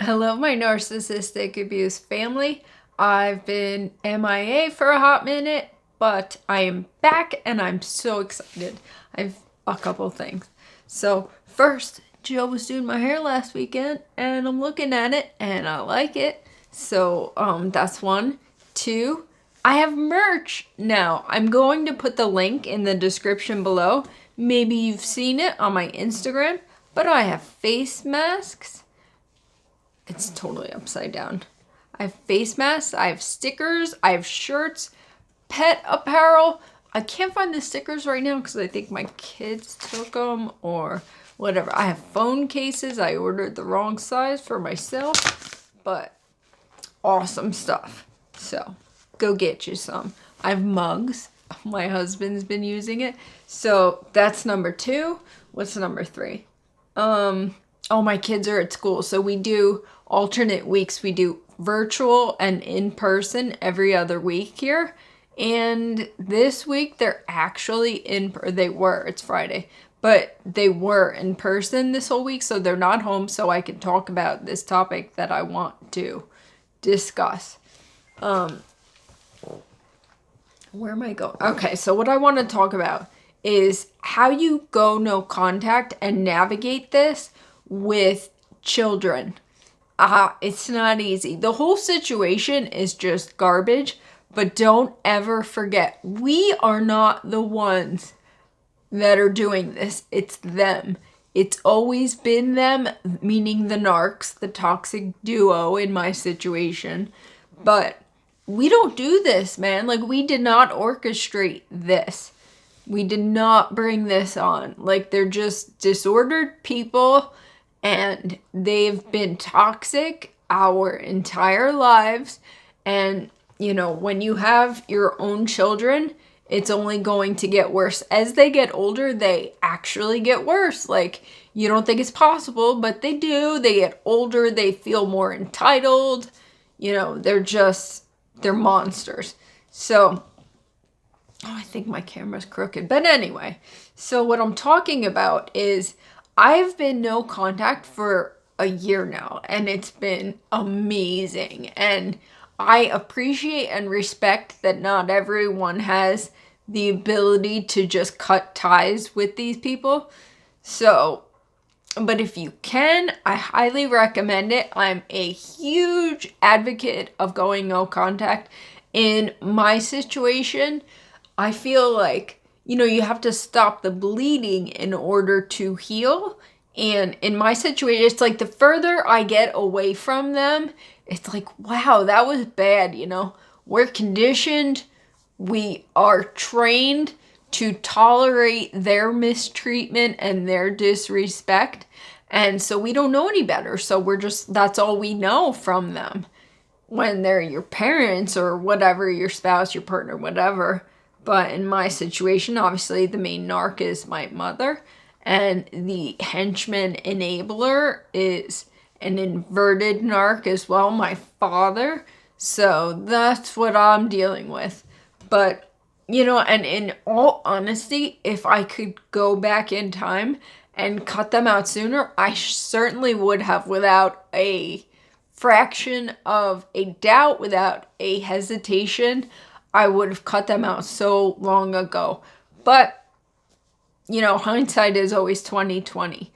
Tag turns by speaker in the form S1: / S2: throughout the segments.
S1: Hello, my narcissistic abuse family. I've been MIA for a hot minute, but I am back and I'm so excited. I've a couple things. So, first, Jill was doing my hair last weekend and I'm looking at it and I like it. So, that's one. Two, I have merch now. I'm going to put the link in the description below. Maybe you've seen it on my Instagram, but I have face masks. It's totally upside down. I have face masks, I have stickers, I have shirts, pet apparel. I can't find the stickers right now because I think my kids took them or whatever. I have phone cases. I ordered the wrong size for myself, but awesome stuff. So go get you some. I have mugs. My husband's been using it. So that's number 2. What's number 3? Oh, my kids are at school, so we do alternate weeks. We do virtual and in person every other week here. And this week they're actually they were, it's Friday, but they were in person this whole week, so they're not home, so I can talk about this topic that I want to discuss. Where am I going? Okay, so what I want to talk about is how you go no contact and navigate this with children. It's not easy. The whole situation is just garbage, but don't ever forget, we are not the ones that are doing this. It's them. It's always been them, meaning the narcs, the toxic duo in my situation. But we don't do this, man. Like, we did not orchestrate this. We did not bring this on. Like, they're just disordered people and they've been toxic our entire lives. And, when you have your own children, it's only going to get worse. As they get older, they actually get worse. Like, you don't think it's possible, but they do. They get older, they feel more entitled. They're monsters. So, I think my camera's crooked. But anyway, so what I'm talking about is I've been no contact for a year now, and it's been amazing. And I appreciate and respect that not everyone has the ability to just cut ties with these people. So, but if you can, I highly recommend it. I'm a huge advocate of going no contact. In my situation, I feel like, you have to stop the bleeding in order to heal. And in my situation, it's like the further I get away from them, it's like, wow, that was bad, We're conditioned, we are trained to tolerate their mistreatment and their disrespect. And so we don't know any better. So that's all we know from them when they're your parents or whatever, your spouse, your partner, whatever. But in my situation, obviously the main narc is my mother, and the henchman enabler is an inverted narc as well, my father. So that's what I'm dealing with. But, and in all honesty, if I could go back in time and cut them out sooner, I certainly would have, without a fraction of a doubt, without a hesitation. I would have cut them out so long ago. But, hindsight is always 20/20.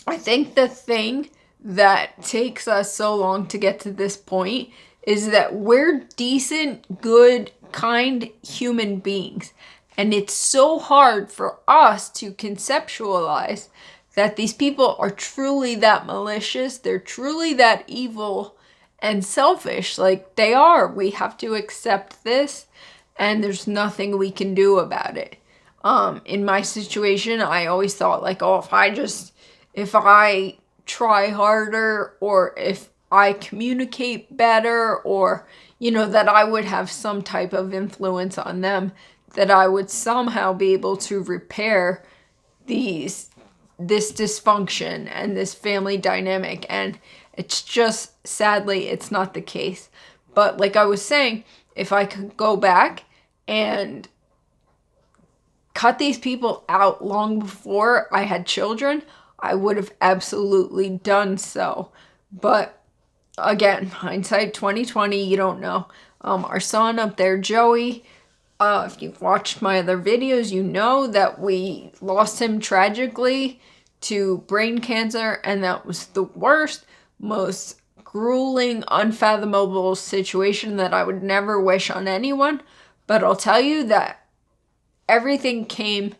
S1: I think the thing that takes us so long to get to this point is that we're decent, good, kind human beings. And it's so hard for us to conceptualize that these people are truly that malicious, they're truly that evil and selfish. Like, they are. We have to accept this, and there's nothing we can do about it. In my situation, I always thought, like, oh, if I try harder, or if I communicate better, or, that I would have some type of influence on them, that I would somehow be able to repair this dysfunction and this family dynamic. And it's just, sadly, it's not the case. But like I was saying, if I could go back and cut these people out long before I had children, I would have absolutely done so. But again, hindsight 2020, you don't know. Our son up there, Joey, if you've watched my other videos, you know that we lost him tragically to brain cancer, and that was the worst, most grueling, unfathomable situation that I would never wish on anyone. But I'll tell you that everything came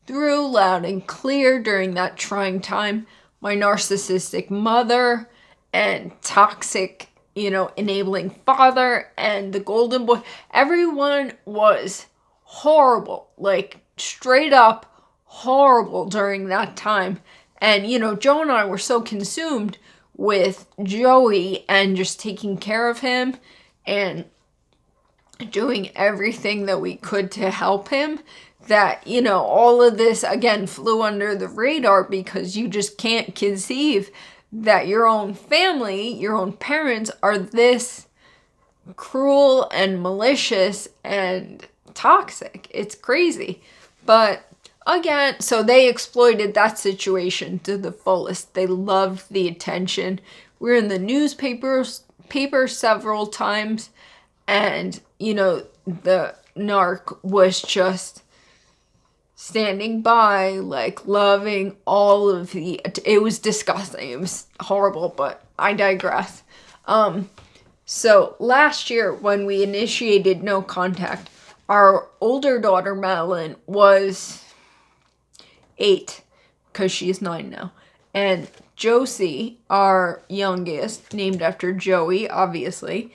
S1: through loud and clear during that trying time. My narcissistic mother and toxic, enabling father and the golden boy, everyone was horrible, like straight up horrible during that time. And, Joe and I were so consumed with Joey and just taking care of him and doing everything that we could to help him that, all of this, again, flew under the radar because you just can't conceive that your own family, your own parents are this cruel and malicious and toxic. It's crazy. But again, so they exploited that situation to the fullest. They loved the attention. We're in the newspaper several times, and the narc was just standing by, like, loving all of it was disgusting. It was horrible, but I digress. So last year when we initiated no contact, our older daughter Madeline was 8, because she's 9 now, and Josie, our youngest, named after Joey, obviously,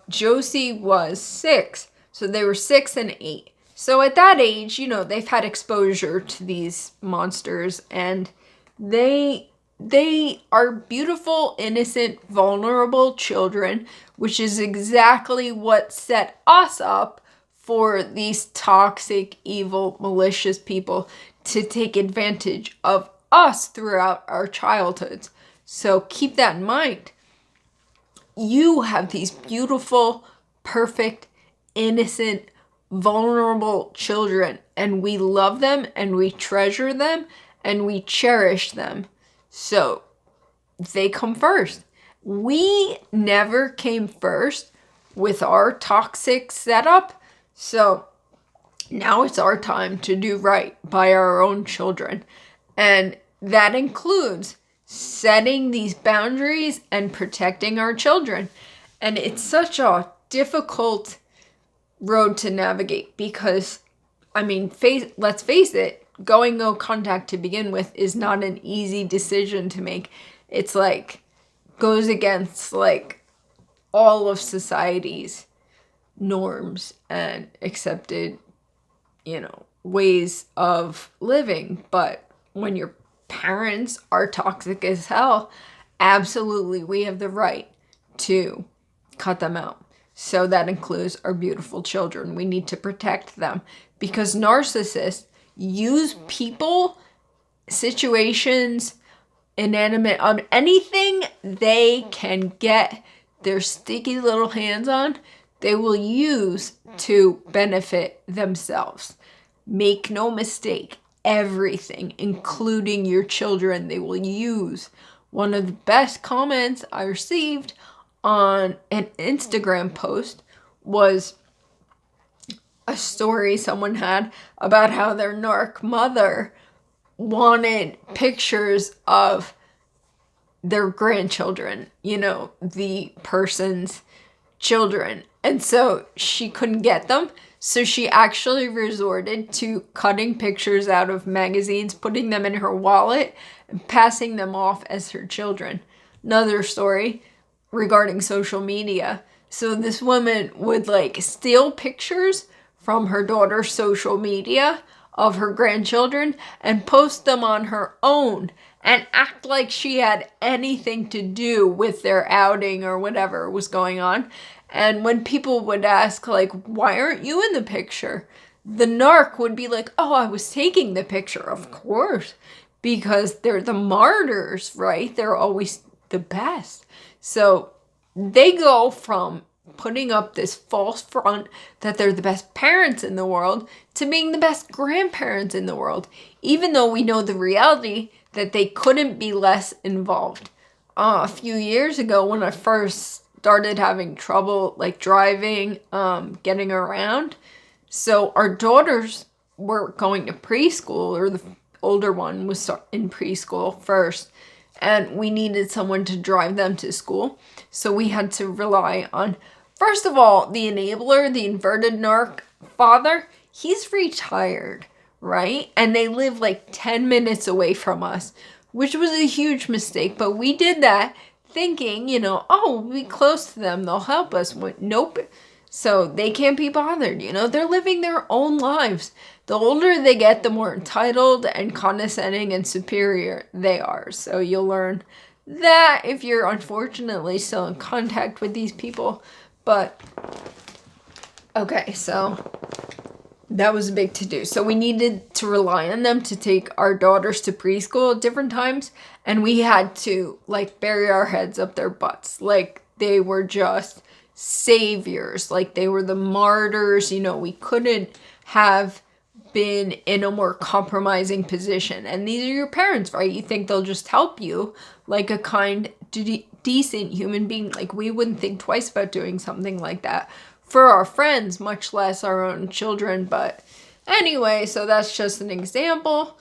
S1: Josie was 6. So they were 6 and 8. So at that age, they've had exposure to these monsters, and they are beautiful, innocent, vulnerable children, which is exactly what set us up for these toxic, evil, malicious people to take advantage of us throughout our childhoods. So keep that in mind. You have these beautiful, perfect, innocent, vulnerable children, and we love them and we treasure them and we cherish them. So they come first. We never came first with our toxic setup. So now it's our time to do right by our own children. And that includes setting these boundaries and protecting our children. And it's such a difficult road to navigate because, let's face it, going no contact to begin with is not an easy decision to make. It's goes against all of society's norms and accepted, ways of living. But when your parents are toxic as hell, absolutely we have the right to cut them out. So that includes our beautiful children. We need to protect them because narcissists use people, situations, inanimate, anything they can get their sticky little hands on, they will use to benefit themselves. Make no mistake, everything, including your children, they will use. One of the best comments I received on an Instagram post was a story someone had about how their narc mother wanted pictures of their grandchildren, the person's children. And so she couldn't get them. So she actually resorted to cutting pictures out of magazines, putting them in her wallet, and passing them off as her children. Another story regarding social media. So this woman would steal pictures from her daughter's social media of her grandchildren and post them on her own and act like she had anything to do with their outing or whatever was going on. And when people would ask, why aren't you in the picture? The narc would be like, oh, I was taking the picture. Of course, because they're the martyrs, right? They're always the best. So they go from putting up this false front that they're the best parents in the world to being the best grandparents in the world, even though we know the reality that they couldn't be less involved. a few years ago when I first started having trouble like driving, getting around. So our daughters were going to preschool, or the older one was in preschool first, and we needed someone to drive them to school. So we had to rely on, first of all, the enabler, the inverted narc father. He's retired, right? And they live like 10 minutes away from us, which was a huge mistake. But we did that thinking, oh, we'll be close to them, they'll help us. Nope. So they can't be bothered, they're living their own lives. The older they get, the more entitled and condescending and superior they are. So you'll learn that if you're unfortunately still in contact with these people. But, okay, so that was a big to-do. So we needed to rely on them to take our daughters to preschool at different times. And we had to, like, bury our heads up their butts. Like, they were just saviors. Like, they were the martyrs. We couldn't have been in a more compromising position. And these are your parents, right? You think they'll just help you like a kind, decent human being. Like, we wouldn't think twice about doing something like that for our friends, much less our own children. But anyway, so that's just an example.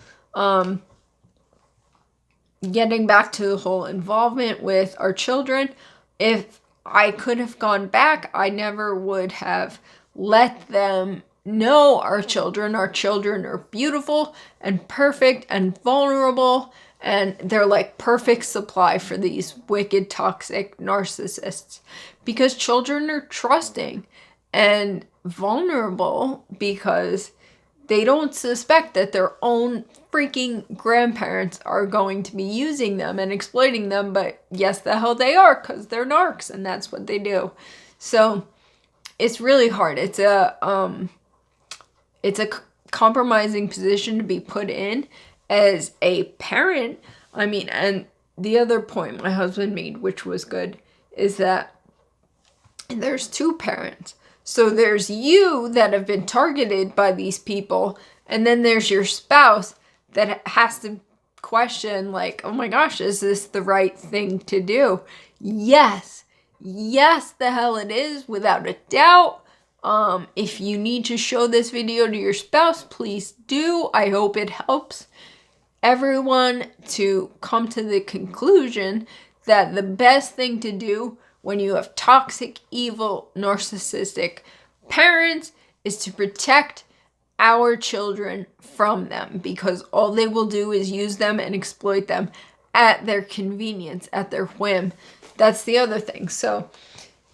S1: Getting back to the whole involvement with our children, if I could have gone back, I never would have let them know our children are beautiful and perfect and vulnerable, and they're like perfect supply for these wicked, toxic narcissists, because children are trusting and vulnerable because they don't suspect that their own freaking grandparents are going to be using them and exploiting them, but yes, the hell they are, because they're narcs and that's what they do. So it's really hard. It's a compromising position to be put in as a parent. I mean, and the other point my husband made, which was good, is that there's two parents. So there's you that have been targeted by these people, and then there's your spouse that has to question, like, oh my gosh, is this the right thing to do? Yes, the hell it is, without a doubt. If you need to show this video to your spouse, please do. I hope it helps everyone to come to the conclusion that the best thing to do when you have toxic, evil, narcissistic parents is to protect our children from them, because all they will do is use them and exploit them at their convenience, at their whim. That's the other thing. So,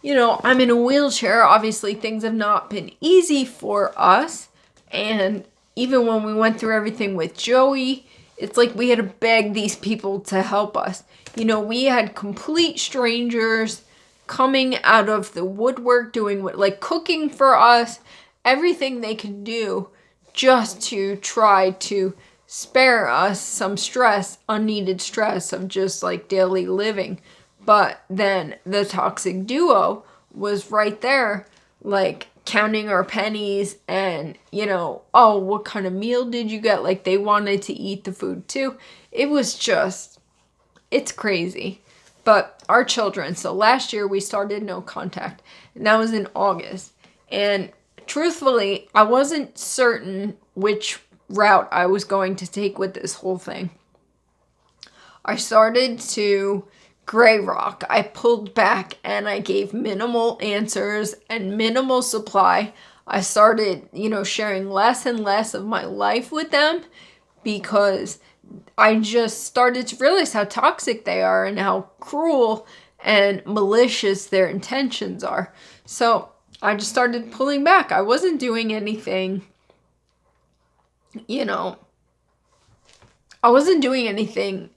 S1: I'm in a wheelchair. Obviously, things have not been easy for us. And even when we went through everything with Joey, it's like we had to beg these people to help us. We had complete strangers coming out of the woodwork, doing cooking for us, everything they could do just to try to spare us some stress, unneeded stress of just like daily living. But then the toxic duo was right there, like counting our pennies and, oh, what kind of meal did you get? Like, they wanted to eat the food too. It was just, it's crazy. But our children, so last year we started no contact, and that was in August. And truthfully, I wasn't certain which route I was going to take with this whole thing. I started to gray rock. I pulled back and I gave minimal answers and minimal supply. I started, sharing less and less of my life with them, because I just started to realize how toxic they are and how cruel and malicious their intentions are. So I just started pulling back. I wasn't doing anything, I wasn't doing anything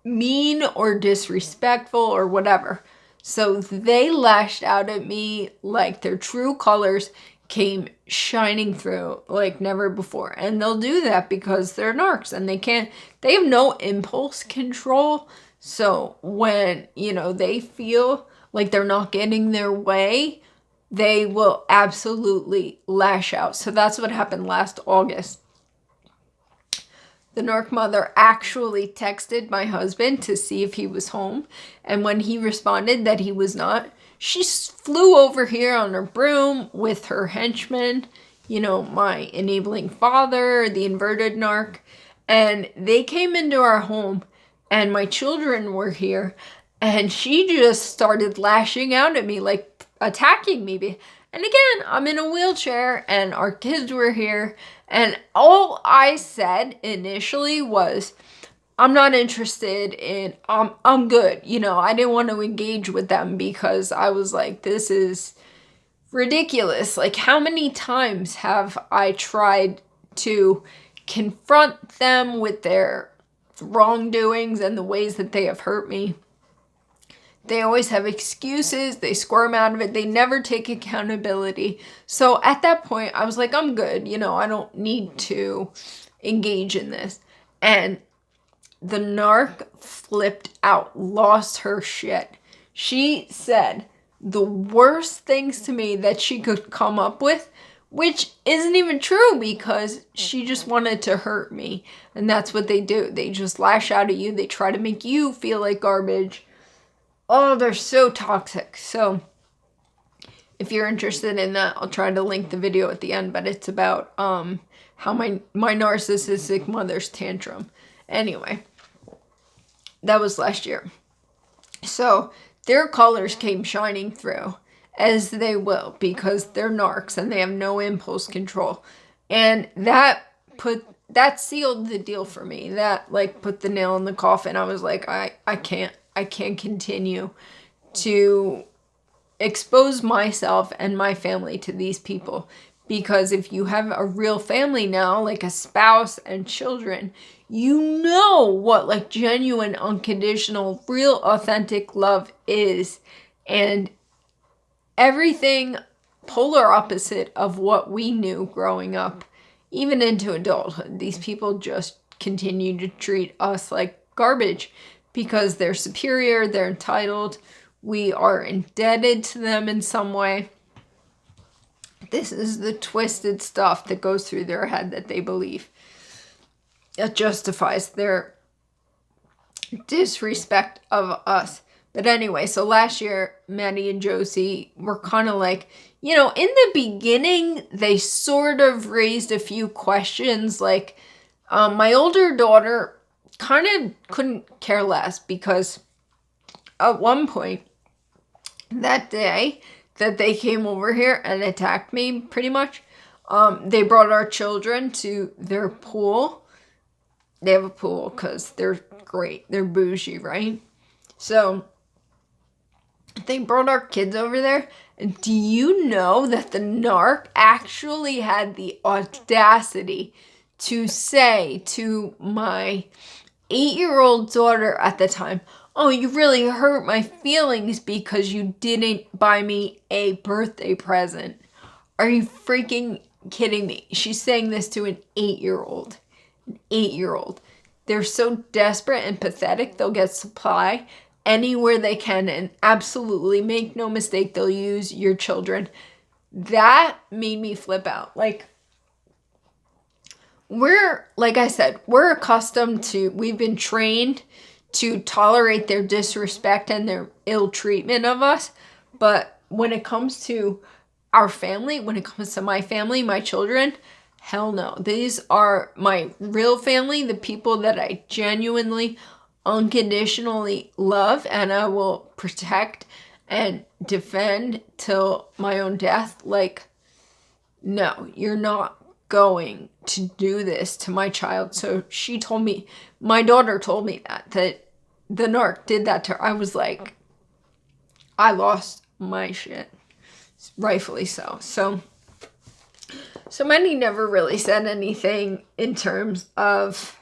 S1: mean or disrespectful or whatever. So they lashed out at me like their true colors came shining through like never before. And they'll do that because they're narcs and they have no impulse control. So when, they feel like they're not getting their way, they will absolutely lash out. So that's what happened last August. the narc mother actually texted my husband to see if he was home. And when he responded that he was not, she flew over here on her broom with her henchman, you know, my enabling father, the inverted narc. And they came into our home and my children were here. And she just started lashing out at me, like attacking me. And again, I'm in a wheelchair and our kids were here. And all I said initially was, I'm not interested in, I'm good. You know, I didn't want to engage with them because I was like, this is ridiculous. Like, how many times have I tried to confront them with their wrongdoings and the ways that they have hurt me? They always have excuses. They squirm out of it. They never take accountability. So at that point, I was like, I'm good. You know, I don't need to engage in this. And the narc flipped out, lost her shit. She said the worst things to me that she could come up with, which isn't even true because she just wanted to hurt me. And that's what they do. They just lash out at you. They try to make you feel like garbage. Oh, they're so toxic. So if you're interested in that, I'll try to link the video at the end, but it's about how my narcissistic mother's tantrum. Anyway, that was last year. So their colors came shining through, as they will, because they're narcs and they have no impulse control. And that sealed the deal for me. That like put the nail in the coffin. I was like, I can't continue to expose myself and my family to these people. Because if you have a real family now, like a spouse and children, you know what like genuine, unconditional, real, authentic love is. And everything polar opposite of what we knew growing up, even into adulthood. These people just continue to treat us like garbage because they're superior, they're entitled, we are indebted to them in some way. This is the twisted stuff that goes through their head that they believe. It justifies their disrespect of us. But anyway, so last year, Maddie and Josie were kind of like, you know, in the beginning, they sort of raised a few questions. Like, my older daughter kind of couldn't care less because at one point that day that they came over here and attacked me pretty much, they brought our children to their pool. They have a pool because they're great. They're bougie, right? So they brought our kids over there. And do you know that the narc actually had the audacity to say to my 8-year-old daughter at the time, oh, you really hurt my feelings because you didn't buy me a birthday present. Are you freaking kidding me? She's saying this to an 8-year-old. An 8-year-old. They're so desperate and pathetic, they'll get supply anywhere they can, and absolutely, make no mistake, they'll use your children. That made me flip out. Like I said, we're accustomed to, we've been trained to tolerate their disrespect and their ill treatment of us. But when it comes to our family, when it comes to my family, my children, hell no. These are my real family, the people that I genuinely, unconditionally love, and I will protect and defend till my own death. Like, no, you're not going to do this to my child. So she told me, my daughter told me that the narc did that to her. I was like, I lost my shit. Rightfully so. So Mandy never really said anything in terms of,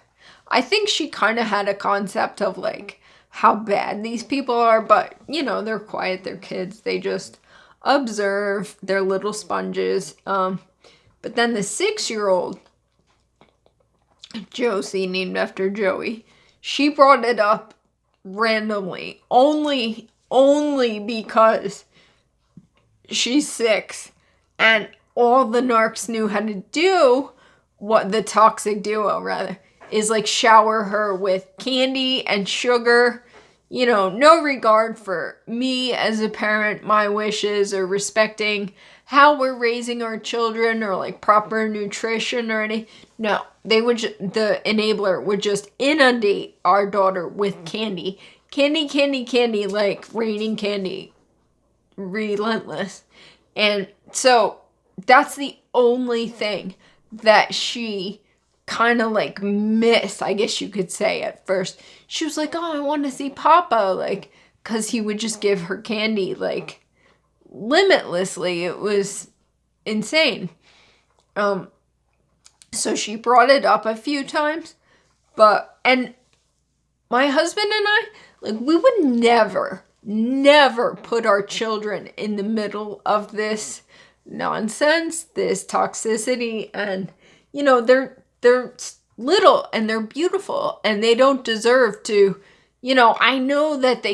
S1: I think she kind of had a concept of like how bad these people are, but you know, they're quiet, they're kids, they just observe, they're little sponges. But then the 6-year-old, Josie, named after Joey, she brought it up randomly, only because she's 6, and all the narcs knew how to do, what the toxic duo rather, is like shower her with candy and sugar, you know, no regard for me as a parent, my wishes, or respecting how we're raising our children, or like proper nutrition or anything. No, the enabler would just inundate our daughter with candy. Candy, candy, candy, like raining candy. Relentless. And so that's the only thing that she kind of like missed, I guess you could say at first. She was like, oh, I want to see Papa, like, because he would just give her candy like limitlessly. It was insane. So she brought it up a few times, and my husband and I, like, we would never put our children in the middle of this nonsense, this toxicity, and, you know, they're little and they're beautiful and they don't deserve to, you know, I know that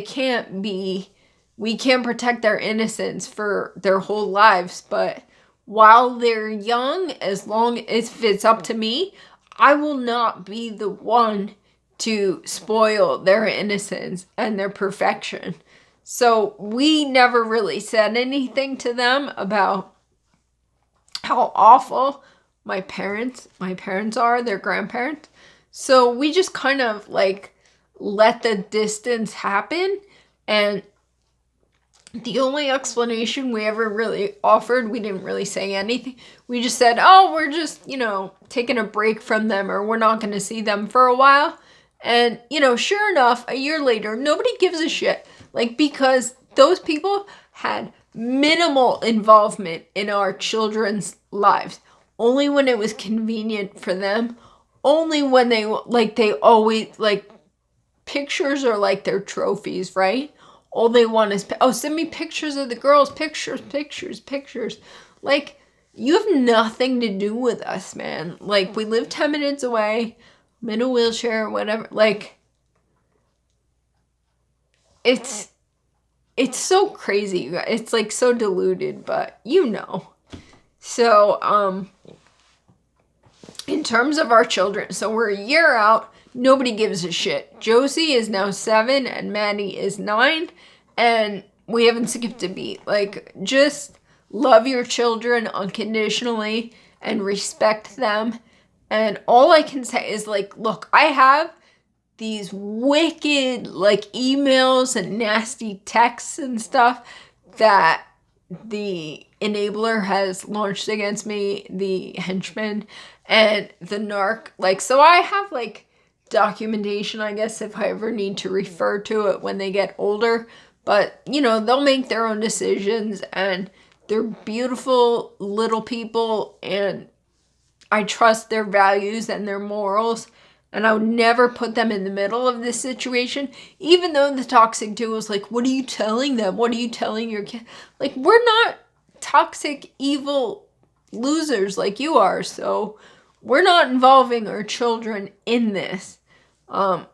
S1: we can't protect their innocence for their whole lives, but while they're young, as long as it's up to me, I will not be the one to spoil their innocence and their perfection. So we never really said anything to them about how awful my parents are, their grandparents. So we just kind of like let the distance happen, and the only explanation we ever really offered, we didn't really say anything. We just said, oh, we're just, you know, taking a break from them, or we're not going to see them for a while. And, you know, sure enough, a year later, nobody gives a shit. Like, because those people had minimal involvement in our children's lives. Only when it was convenient for them. Only when they always, like, pictures are like their trophies, right? All they want is, send me pictures of the girls, pictures. Like, you have nothing to do with us, man. Like, we live 10 minutes away, I'm in a wheelchair, whatever. Like, it's so crazy. It's like so diluted, but you know. So, in terms of our children, so we're a year out. Nobody gives a shit. Josie is now 7 and Maddie is 9, and we haven't skipped a beat. Like, just love your children unconditionally and respect them. And all I can say is, like, look, I have these wicked, like, emails and nasty texts and stuff that the enabler has launched against me, the henchman, and the narc. Like, so I have, like, documentation, I guess, if I ever need to refer to it when they get older. But, you know, they'll make their own decisions, and they're beautiful little people, and I trust their values and their morals, and I would never put them in the middle of this situation, even though the toxic duo was like, what are you telling them? What are you telling your kid? Like, we're not toxic, evil losers like you are, so we're not involving our children in this.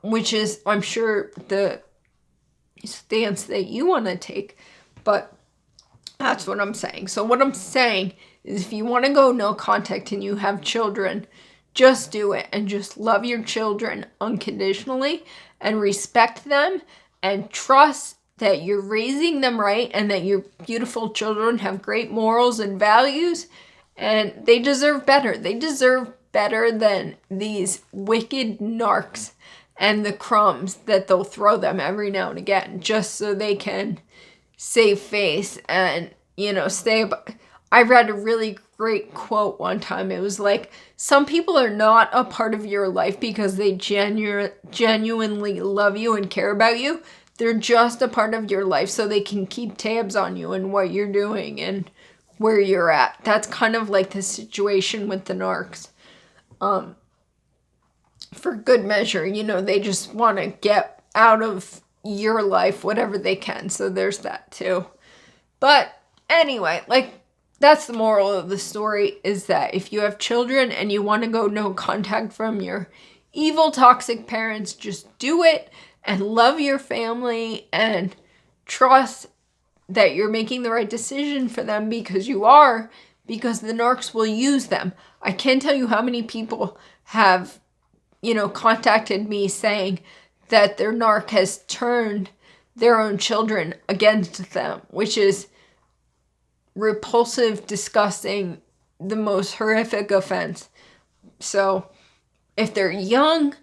S1: Which is, I'm sure, the stance that you want to take, but that's what I'm saying. So what I'm saying is, if you want to go no contact and you have children, just do it, and just love your children unconditionally and respect them and trust that you're raising them right and that your beautiful children have great morals and values, and they deserve better. They deserve better than these wicked narcs and the crumbs that they'll throw them every now and again just so they can save face and, you know, I read a really great quote one time. It was like, some people are not a part of your life because they genuinely love you and care about you. They're just a part of your life so they can keep tabs on you and what you're doing and where you're at. That's kind of like the situation with the narcs. For good measure, you know, they just want to get out of your life whatever they can. So there's that too. But anyway, like, that's the moral of the story, is that if you have children and you want to go no contact from your evil, toxic parents, just do it and love your family and trust that you're making the right decision for them, because you are, because the narcs will use them. I can't tell you how many people have, contacted me saying that their narc has turned their own children against them, which is repulsive, disgusting, the most horrific offense. So if they're young,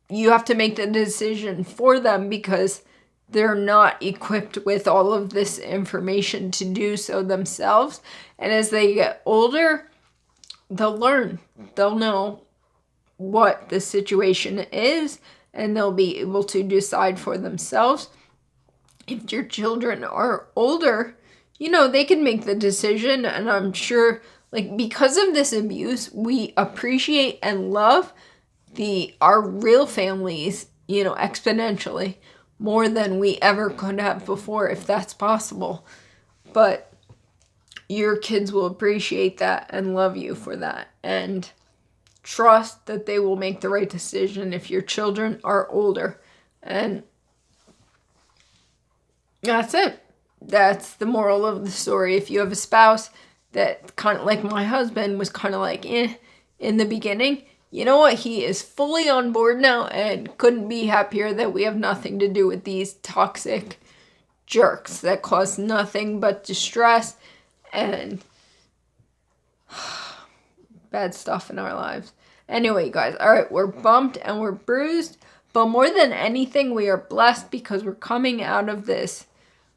S1: you have to make the decision for them because they're not equipped with all of this information to do so themselves. And as they get older, they'll learn. They'll know what the situation is, and they'll be able to decide for themselves. If your children are older, they can make the decision. And I'm sure, because of this abuse, we appreciate and love our real families, exponentially more than we ever could have before, if that's possible. But your kids will appreciate that and love you for that, and trust that they will make the right decision if your children are older. And that's it. That's the moral of the story. If you have a spouse that kind of like my husband was kind of like in the beginning, you know what? He is fully on board now and couldn't be happier that we have nothing to do with these toxic jerks that cause nothing but distress and bad stuff in our lives. Anyway, guys, all right, we're bumped and we're bruised, but more than anything, we are blessed because we're coming out of this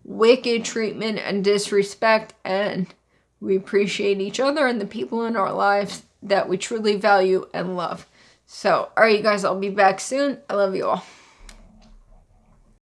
S1: wicked treatment and disrespect, and we appreciate each other and the people in our lives that we truly value and love. So, all right, you guys, I'll be back soon. I love you all.